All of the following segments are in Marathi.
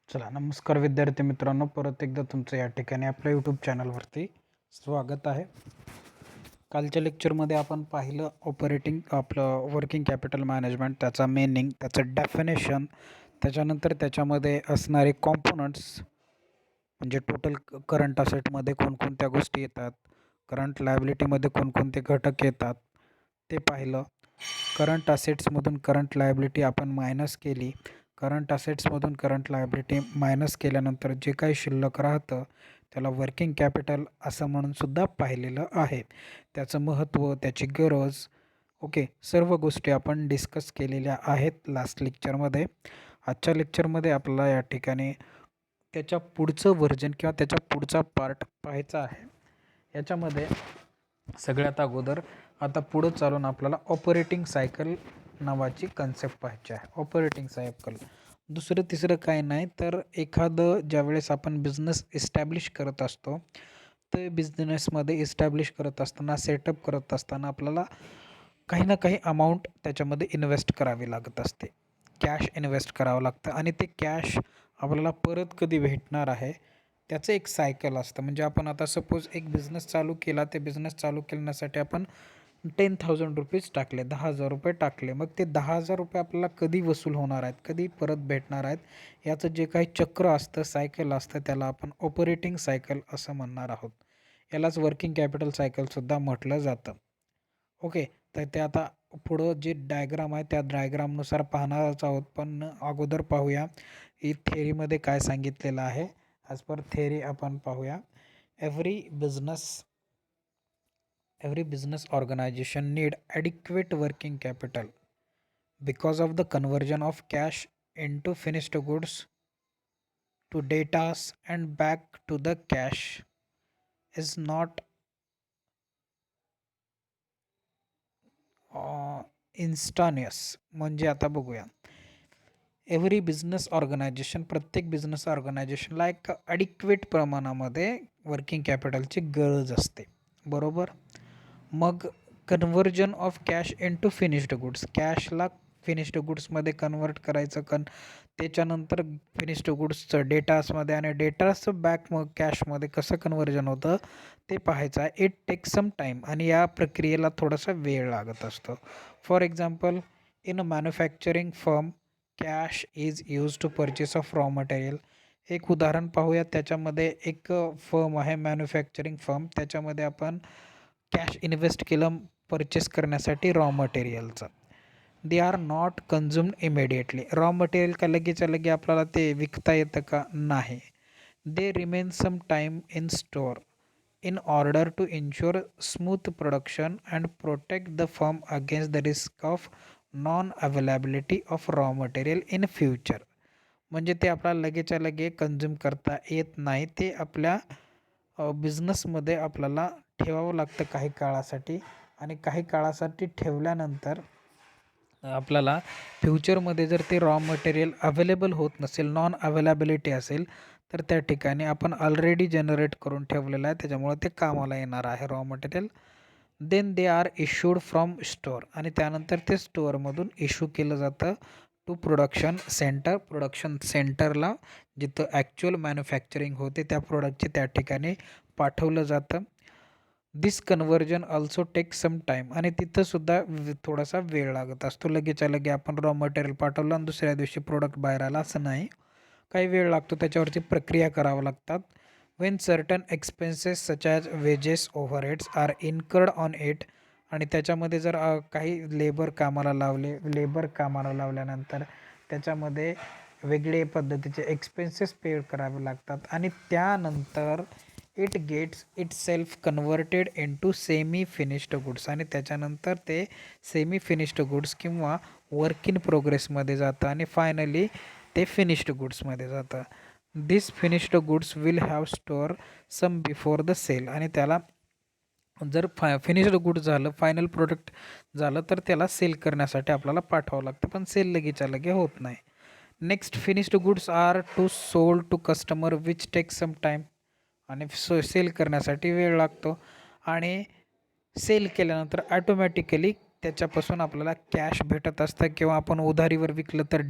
चला नमस्कार विद्यार्थी मित्रांनो, परत एकदा तुमचं या ठिकाणी आपल्या यूट्यूब चॅनलवरती स्वागत आहे. कालच्या लेक्चरमध्ये आपण पाहिलं ऑपरेटिंग आपलं वर्किंग कॅपिटल मॅनेजमेंट, त्याचा मीनिंग, त्याचं डेफिनेशन, त्याच्यानंतर त्याच्यामध्ये असणारे कॉम्पोनंट्स म्हणजे टोटल करंट असेटमध्ये कोणकोणत्या गोष्टी येतात, करंट लायबिलिटीमध्ये कोणकोणते घटक येतात ते पाहिलं. करंट असेट्समधून करंट लायबिलिटी आपण मायनस केली. करंट असेट्समधून करंट लायबिलिटी मायनस केल्यानंतर जे काही शिल्लक राहतं त्याला वर्किंग कॅपिटल असं म्हणून सुद्धा पाहिलेलं आहे. त्याचं महत्त्व, त्याची गरज, ओके, सर्व गोष्टी आपण डिस्कस केलेल्या आहेत लास्ट लेक्चरमध्ये. आजच्या लेक्चरमध्ये आपल्याला या ठिकाणी त्याच्या पुढचं व्हर्जन किंवा त्याच्या पुढचा पार्ट पाहायचा आहे. याच्यामध्ये सगळ्यात अगोदर आता पुढं चालून आपल्याला ऑपरेटिंग सायकल नावाची कन्सेप्ट पाहायची आहे. ऑपरेटिंग सायकल दुसरं तिसरं काय नाही तर एखादं ज्यावेळेस आपण बिझनेस इस्टॅब्लिश करत असतो, तर बिझनेसमध्ये इस्टॅब्लिश करत असताना, सेटअप करत असताना आपल्याला काही ना काही अमाऊंट त्याच्यामध्ये इन्व्हेस्ट करावी लागत असते. कॅश इन्व्हेस्ट करावं लागतं आणि ते कॅश आपल्याला परत कधी भेटणार आहे त्याचं एक सायकल असतं. म्हणजे आपण आता सपोज एक बिझनेस चालू केला, ते बिझनेस चालू करण्यासाठी आपण 10,000 रुपीज टाकले, 10,000 रुपये टाकले. मग ते 10,000 रुपये आपल्याला कधी वसूल होणार आहेत, कधी परत भेटणार आहेत, याचं जे काही चक्र असतं, सायकल असतं, त्याला आपण ऑपरेटिंग सायकल असं म्हणणार आहोत. यालाच वर्किंग कॅपिटल सायकलसुद्धा म्हटलं जातं. ओके, तर ते आता पुढं जे डायग्राम आहे त्या डायग्रामनुसार पाहणारच आहोत. पण अगोदर पाहूया ही थेअरीमध्ये काय सांगितलेलं आहे. ॲज पर थेअरी आपण पाहूया. Every business organization need adequate working capital because of the conversion of cash into finished goods to datas and back to the cash is not instantaneous. म्हणजे आता बघूया, एव्हरी बिझनेस ऑर्गनायझेशन, प्रत्येक बिझनेस ऑर्गनायझेशनला एक ॲडिक्वेट प्रमाणामध्ये वर्किंग कॅपिटलची गरज असते, बरोबर. मग conversion of cash into finished goods, कॅशला फिनिश्ड गुड्समध्ये कन्वर्ट करायचं, त्याच्यानंतर फिनिश्ड गुड्सचं डेटासमध्ये आणि डेटाचं बॅक मग कॅशमध्ये कसं कन्व्हर्जन होतं ते पाहायचं आहे. इट टेक सम टाईम आणि या प्रक्रियेला थोडासा वेळ लागत असतो. For example, in a manufacturing firm cash is use to purchase of raw material. एक उदाहरण पाहूया. त्याच्यामध्ये एक फर्म आहे, मॅन्युफॅक्चरिंग फर्म, त्याच्यामध्ये आपण कॅश इन्व्हेस्ट केलं परचेस करण्यासाठी रॉ मटेरियलचं. They are not consumed immediately. Raw material का लगेच्या लगे आपल्याला ते विकता येतं का? नाही. They remain some time in store in order to ensure smooth production and protect the firm against the risk of non-availability of raw material in future. म्हणजे ते आपल्याला लगेच्या लगे कन्झ्युम करता येत नाही, ते आपल्या बिझनेसमध्ये आपल्याला ठेवावं लागतं काही काळासाठी. आणि काही काळासाठी ठेवल्यानंतर आपल्याला फ्युचरमध्ये जर ते रॉ मटेरियल अवेलेबल होत नसेल, नॉन अवेलेबिलिटी असेल, तर त्या ठिकाणी आपण ऑलरेडी जनरेट करून ठेवलेलं आहे, त्याच्यामुळं ते कामाला येणार आहे raw material. Then they are issued from store आणि त्यानंतर ते स्टोअरमधून इश्यू केलं जातं टू प्रोडक्शन सेंटर. प्रोडक्शन सेंटरला जिथं ॲक्च्युअल मॅन्युफॅक्चरिंग होते त्या प्रोडक्टचे त्या ठिकाणी पाठवलं जातं. This conversion also take some time आणि तिथंसुद्धा थोडासा वेळ लागत असतो. लगेच्या लगे आपण रॉ मटेरियल पाठवलं आणि दुसऱ्या दिवशी प्रोडक्ट बाहेर आला असं नाही, काही वेळ लागतो, त्याच्यावरती प्रक्रिया करावं लागतात. When certain expenses such as wages overheads are incurred on it आणि त्याच्यामध्ये जर काही लेबर कामाला लावल्यानंतर त्याच्यामध्ये वेगळे पद्धतीचे एक्सपेन्सेस पे करावे लागतात आणि त्यानंतर it gets itself converted into semi finished goods आणि त्याच्यानंतर ते सेमी फिनिश्ड गुड्स किंवा वर्क इन प्रोग्रेसमध्ये जातं आणि फायनली ते फिनिश्ड गुड्समध्ये जातं. This finished goods will have store some before the sale आणि त्याला जर फिनिश्ड गुड झालं, फायनल प्रोडक्ट झालं, तर त्याला सेल करण्यासाठी आपल्याला पाठवावं लागतं, पण सेल लगेच्या लगे होत नाही. Next, finished goods are to sold to customer which take some time आणि सेल करण्यासाठी वेळ लागतो आणि सेल केल्यानंतर ॲटोमॅटिकली त्याच्यापासून आपल्याला कॅश भेटत असतं किंवा आपण उधारीवर विकलं तर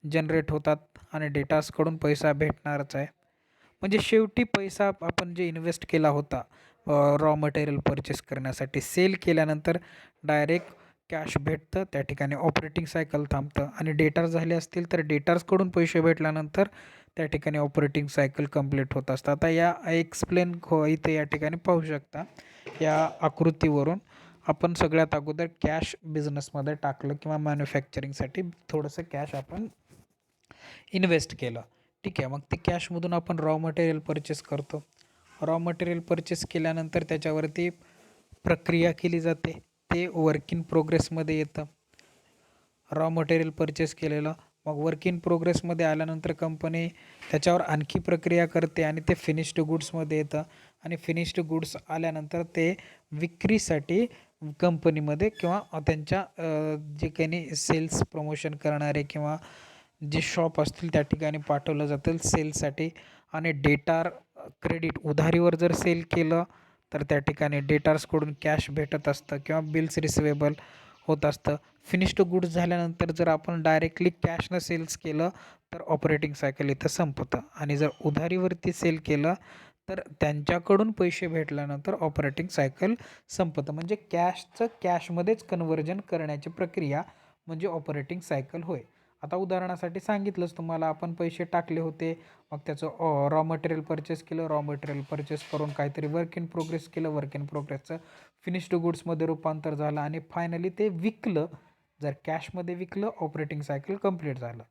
जनरेट होतात आणि डेटार्सकडून पैसा भेटणारच आहे. म्हणजे शेवटी पैसा आपण जे इन्व्हेस्ट केला होता रॉ मटेरियल परचेस करण्यासाठी, सेल केल्यानंतर डायरेक्ट कॅश भेटतं. त्या ठिकाणी ऑपरेटिंग सायकल थांबतं आणि डेटार्स झाले असतील तर डेटार्सकडून पैसे भेटल्यानंतर त्या ठिकाणी ऑपरेटिंग सायकल कंप्लीट होत असतं. आता या एक्सप्लेन इथे या ठिकाणी पाहू शकता या आकृतीवरून. आपण सगळ्यात अगोदर कॅश बिझनेसमध्ये टाकलं किंवा मॅन्युफॅक्चरिंगसाठी थोडंसं कॅश आपण इन्व्हेस्ट केलं. ठीक आहे, मग ते कॅशमधून आपण रॉ मटेरियल परचेस करतो. रॉ मटेरियल परचेस केल्यानंतर त्याच्यावरती प्रक्रिया केली जाते, ते वर्क इन प्रोग्रेसमध्ये येतं. रॉ मटेरियल परचेस केलेलं मग वर्क इन प्रोग्रेसमध्ये आल्यानंतर कंपनी त्याच्यावर आणखी प्रक्रिया करते आणि ते फिनिश्ड गुड्समध्ये येतं आणि फिनिश्ड गुड्स आल्यानंतर ते विक्रीसाठी कंपनीमध्ये किंवा त्यांच्या जे काही सेल्स प्रमोशन करणारे किंवा जे शॉप असतील त्या ठिकाणी पाठवलं जातं सेलसाठी. आणि डेटार क्रेडिट उधारीवर जर सेल केलं तर त्या ठिकाणी डेटार्सकडून कॅश भेटत असतं किंवा बिल्स रिसिवेबल होत असतं. फिनिश्ड गुड्स झाल्यानंतर जर आपण डायरेक्टली कॅशनं सेल्स केलं तर ऑपरेटिंग सायकल इथं संपतं आणि जर उधारीवरती सेल केलं तर त्यांच्याकडून पैसे भेटल्यानंतर ऑपरेटिंग सायकल संपतं. म्हणजे कॅशचं कॅशमध्येच कन्व्हर्जन करण्याची प्रक्रिया म्हणजे ऑपरेटिंग सायकल होय. आता उदाहरणासाठी सांगितलंच तुम्हाला, आपण पैसे टाकले होते, मग त्याचं रॉ मटेरियल परचेस केलं, रॉ मटेरियल परचेस करून काहीतरी वर्क इन प्रोग्रेस केलं, वर्क इन प्रोग्रेसचं फिनिश्ड गुड्समध्ये रूपांतर झालं आणि फायनली ते विकलं. जर कॅशमध्ये विकलं ऑपरेटिंग सायकल कंप्लीट झालं.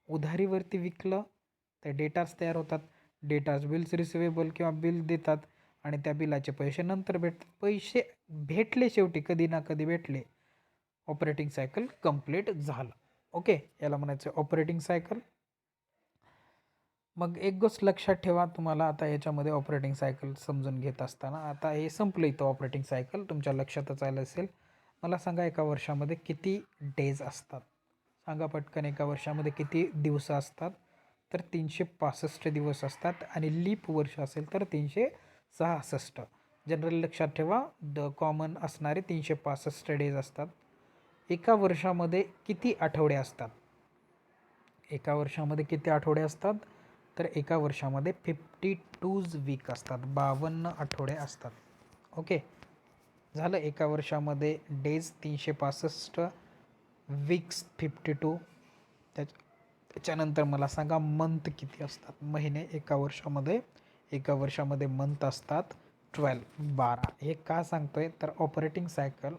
उधारीवरती विकलं तर डेटाच तयार होतात. डेटाच बिल्स रिसिवेबल किंवा बिल देतात आणि त्या बिलाचे पैसे नंतर भेटतात. पैसे भेटले शेवटी कधी ना कधी भेटले, ऑपरेटिंग सायकल कंप्लीट झालं. ओके, याला म्हणायचं ऑपरेटिंग सायकल. मग एक गोष्ट लक्षात ठेवा, तुम्हाला आता याच्यामध्ये ऑपरेटिंग सायकल समजून घेत असताना आता हे संपलं इथं ऑपरेटिंग सायकल तुमच्या लक्षातच आलं असेल. मला सांगा एका वर्षामध्ये किती डेज असतात? सांगा पटकन, एका वर्षामध्ये किती दिवस असतात? तर 365 दिवस असतात आणि लीप वर्ष असेल तर 366. जनरल लक्षात ठेवा, कॉमन असणारे 365 डेज असतात. एका वर्षामध्ये किती आठवडे असतात? एका वर्षामध्ये किती आठवडे असतात? तर एका वर्षामध्ये 52 वीक असतात, 52 आठवडे असतात. ओके, झालं. एका वर्षामध्ये डेज 365, वीक्स 52. त्याच्यानंतर मला सांगा मंथ किती असतात? महिने एका वर्षामध्ये मंथ असतात 12. हे का सांगतोय तर ऑपरेटिंग सायकल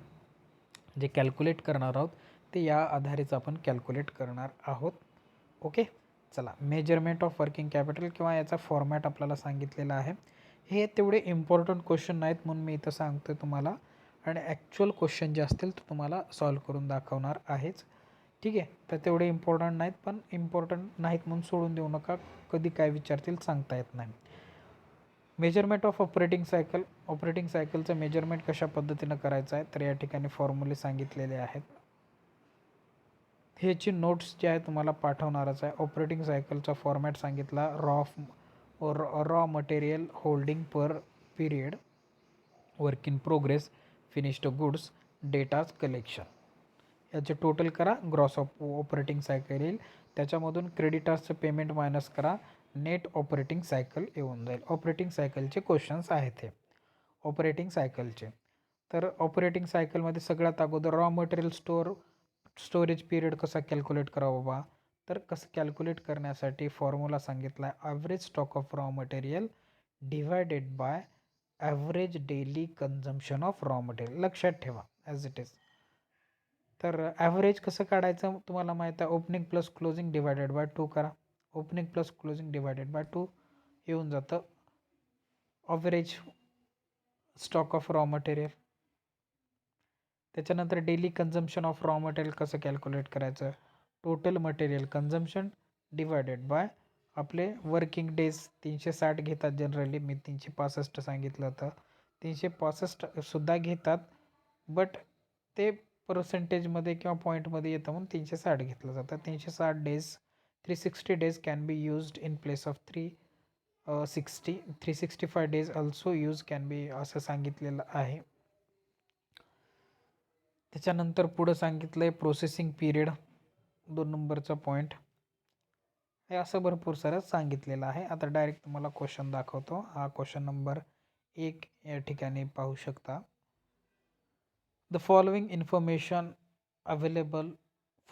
जे कॅल्क्युलेट करणार आहोत ते या आधारेच आपण कॅल्क्युलेट करणार आहोत. ओके, चला. मेजरमेंट ऑफ वर्किंग कॅपिटल किंवा याचा फॉर्मॅट आपल्याला सांगितलेला आहे. हे तेवढे इम्पॉर्टंट क्वेश्चन नाहीत म्हणून मी इथं सांगतो तुम्हाला, आणि ॲक्च्युअल क्वेश्चन जे असतील ते तुम्हाला सॉल्व करून दाखवणार आहेच. ठीक आहे, तर तेवढे इम्पॉर्टंट नाहीत, पण इम्पॉर्टंट नाहीत म्हणून सोडून देऊ नका. कधी काय विचारतील सांगता येत नाही. Measurement of operating cycle. Operating सायकलचं मेजरमेंट कशा पद्धतीनं करायचं आहे तर या ठिकाणी फॉर्म्युले सांगितलेले आहेत. ह्याची नोट्स जी आहे तुम्हाला पाठवणारच आहे. ऑपरेटिंग सायकलचा फॉर्मॅट सांगितला, raw material holding per period, work in progress, finished goods, datas collection. याचे टोटल करा, ग्रॉस ऑपरेटिंग सायकल येईल. त्याच्यामधून क्रेडिटर्सचं पेमेंट मायनस करा, नेट ऑपरेटिंग सायकल येऊन जाईल. ऑपरेटिंग सायकलचे क्वेश्चन्स आहेत हे ऑपरेटिंग सायकलचे. तर ऑपरेटिंग सायकलमध्ये सगळ्यात अगोदर रॉ मटेरियल स्टोरेज पिरियड कसा कॅल्क्युलेट करावा बाबा? तर कसं कॅल्क्युलेट करण्यासाठी फॉर्म्युला सांगितला आहे, average stock of raw material divided by average daily consumption of raw material. लक्षात ठेवा ॲज इट इज. तर ॲव्हरेज कसं काढायचं तुम्हाला माहीत आहे, opening plus closing divided by 2 करा. Opening plus closing divided by 2 येऊन जातं average stock of raw material. त्याच्यानंतर daily consumption of raw material कसं कॅल्क्युलेट करायचं, total material consumption divided by आपले वर्किंग डेज. 360 घेतात जनरली, मी 365 सांगितलं होतं. 365सुद्धा घेतात, बट ते पर्सेंटेजमध्ये किंवा पॉईंटमध्ये येतं म्हणून 360 घेतलं जातं. 360 days, 360 days can be used in place of 365 days also use can be, असं सांगितलेलं आहे. त्याच्यानंतर पुढं सांगितलं आहे प्रोसेसिंग पिरियड, 2 नंबरचा पॉईंट. हे असं भरपूर सारं सांगितलेलं आहे. आता डायरेक्ट तुम्हाला क्वेश्चन दाखवतो. हा क्वेश्चन नंबर 1 या ठिकाणी पाहू शकता. The following information available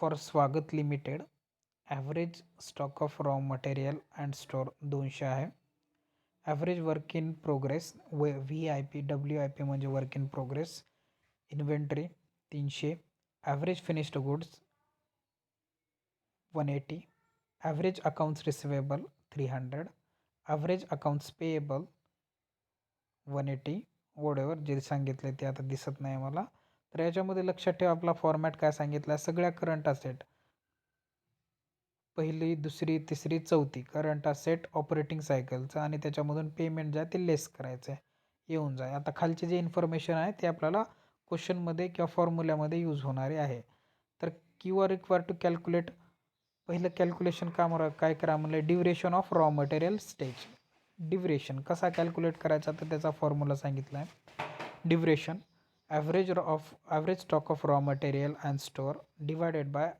for Swagat limited. Average stock of raw material and store 200 आहे. Average work in progress VIP WIP म्हणजे work in progress inventory 300. Average finished goods 180. Average accounts receivable 300. Average accounts payable 180. Whatever जे सांगितले ते आता दिसत नाही मला. तर याच्यामध्ये लक्षात ठेवा आपला फॉर्मॅट काय सांगितला. सगळ्या करंट असेट पहिली, दुसरी, तिसरी, चौथी करंट असेट ऑपरेटिंग सायकलचं आणि त्याच्यामधून पेमेंट जे आहे ते लेस करायचं आहे, येऊन जाय. आता खालचे जे इन्फॉर्मेशन आहे ते आपल्याला क्वेश्चनमध्ये किंवा फॉर्म्युल्यामध्ये यूज होणारे आहे. तर Q are require to calculate. पहिलं कॅल्क्युलेशन काय करा म्हणलं, duration of raw material stage. Duration कसा कॅल्क्युलेट करायचा तर त्याचा फॉर्म्युला सांगितला आहे. Duration average stock of raw material and store divided by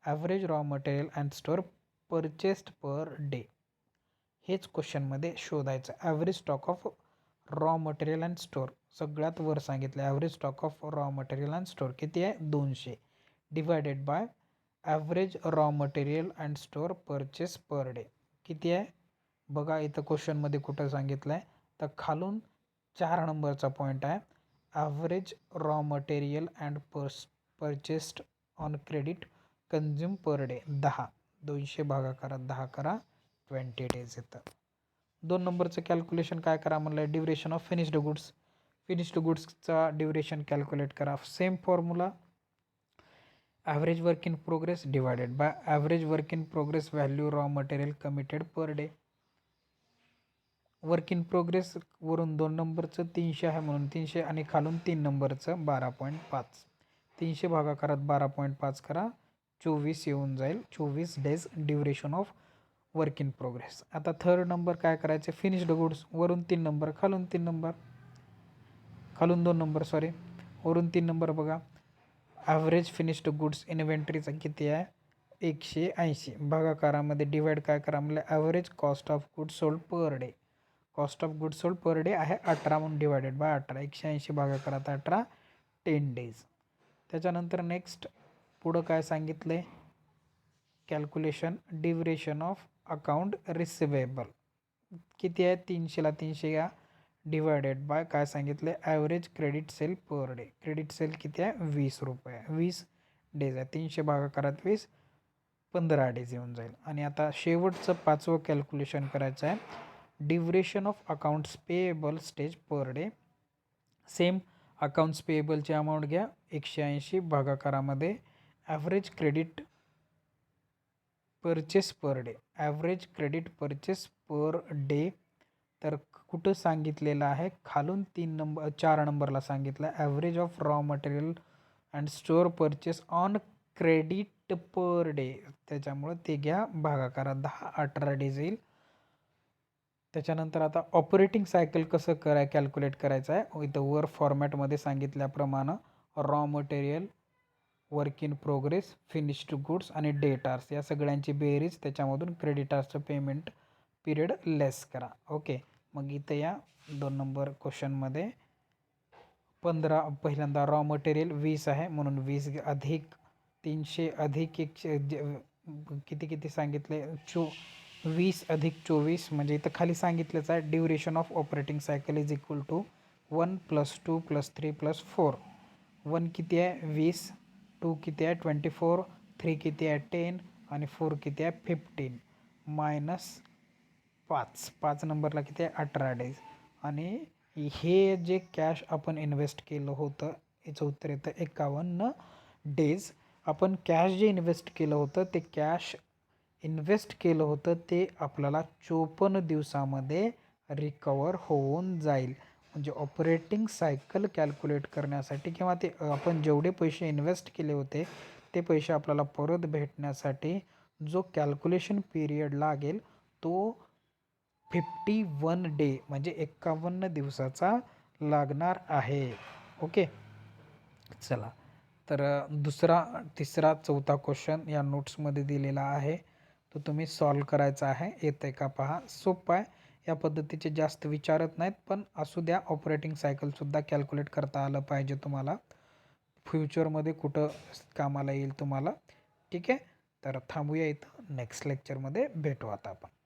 average raw material and store purchased per day. हेच क्वेश्चनमध्ये शोधायचं. Average stock of raw material and store सगळ्यात वर सांगितलं. Average stock of raw material and store किती आहे 200 divided by average raw material and store purchase per day किती आहे बघा. इथं क्वेश्चनमध्ये कुठं सांगितलं आहे तर खालून 4 नंबरचा पॉईंट आहे. Average raw material and purchased on credit consume per day 10. 200 भागा करा 10 करा 20 डेज येतं. 2 नंबरचं कॅल्क्युलेशन काय करा म्हणलं, duration of finished goods. Finished गुड्सचा ड्युरेशन कॅल्क्युलेट करा. Same formula. Average work in progress divided by average work in progress value raw material committed per day. Work in progress वरून 2 नंबरचं 300 आहे म्हणून 300 आणि खालून 3 नंबरचं 12.5. 300 भागा करत 12.5 करा 24 येऊन जाईल. 24 days duration of work in progress. आता थर्ड नंबर काय करायचे, फिनिश्ड गुड्स वरून 3 नंबर खालून 3 नंबर खालून 2 नंबर सॉरी वरून 3 नंबर बघा. ॲव्हरेज फिनिश्ड गुड्स इन्व्हेंटरीचा किती आहे 180 भागाकारामध्ये डिवाइड काय करा म्हणलं average cost of goods sold per day. Cost of goods sold per day आहे 18 म्हणून डिवायडेड बाय 18. 180 भागाकारात 18 10 डेज. त्याच्यानंतर नेक्स्ट पुढं काय सांगितलं आहे calculation duration of account receivable किती आहे 300ला 300 घ्या डिवायडेड बाय काय सांगितलं average credit sale per day. Credit sale किती आहे 20 रुपये 20 डेज आहे. 300 भागाकारात 20 15 डेज येऊन जाईल. आणि आता शेवटचं 5वं कॅल्क्युलेशन करायचं आहे duration of accounts payable stage per day. Same accounts पेएबलची अमाऊंट घ्या 180 भागाकारामध्ये average credit purchase per day. Average credit purchase per day तर कुठं सांगितलेलं आहे खालून 4 नंबरला सांगितलं average of raw material and store purchase on credit per day. त्याच्यामुळं ते घ्या भागाकारात 10 18 डेज येईल. त्याच्यानंतर आता ऑपरेटिंग सायकल कसं कॅल्क्युलेट करायचं आहे इथं वर फॉर्मॅटमध्ये सांगितल्याप्रमाणे raw material work in progress finished goods आणि डेटार्स या सगळ्यांची बेरीज त्याच्यामधून क्रेडिटार्सचं पेमेंट पिरियड लेस करा. ओके मग इथं या 2 नंबर क्वेश्चनमध्ये 15 पहिल्यांदा रॉ मटेरियल 20 आहे म्हणून 20 अधिक 300 अधिक 100 किती सांगितले 20 अधिक 24 म्हणजे इथं खाली सांगितलंच आहे duration of operating cycle is equal to 1 + 2 + 3 + 4. 1 किती आहे 20 2 किती आहे 24 3 किती आहे 10 आणि 4 किती आहे 15 मायनस 5 नंबरला किती आहे 18 डेज. आणि हे जे कॅश आपण इन्व्हेस्ट केलं होतं याचं उत्तर येतं 51 डेज. आपण कॅश जे इन्व्हेस्ट केलं होतं ते कॅश इन्व्हेस्ट केलं होतं ते आपल्याला 54 दिवसामध्ये रिकवर होऊन जाईल. म्हणजे ऑपरेटिंग सायकल कॅल्क्युलेट करण्यासाठी किंवा ते आपण जेवढे पैसे इन्व्हेस्ट केले होते ते पैसे आपल्याला परत भेटण्यासाठी जो कॅल्क्युलेशन पिरियड लागेल तो 51 डे म्हणजे 51 दिवसाचा लागणार आहे. ओके चला तर दुसरा तिसरा चौथा क्वेश्चन या नोट्समध्ये दिलेला आहे. तो तुम्ही सॉल्व करायचा आहे. येतं आहे का पहा. सोपं आहे. या पद्धतीचे जास्त विचारत नाहीत, पण असू द्या. ऑपरेटिंग सायकलसुद्धा कॅल्क्युलेट करता आलं पाहिजे तुम्हाला. फ्युचरमध्ये कुठं कामाला येईल तुम्हाला. ठीक आहे. तर थांबूया इथं. नेक्स्ट लेक्चरमध्ये भेटू आता आपण.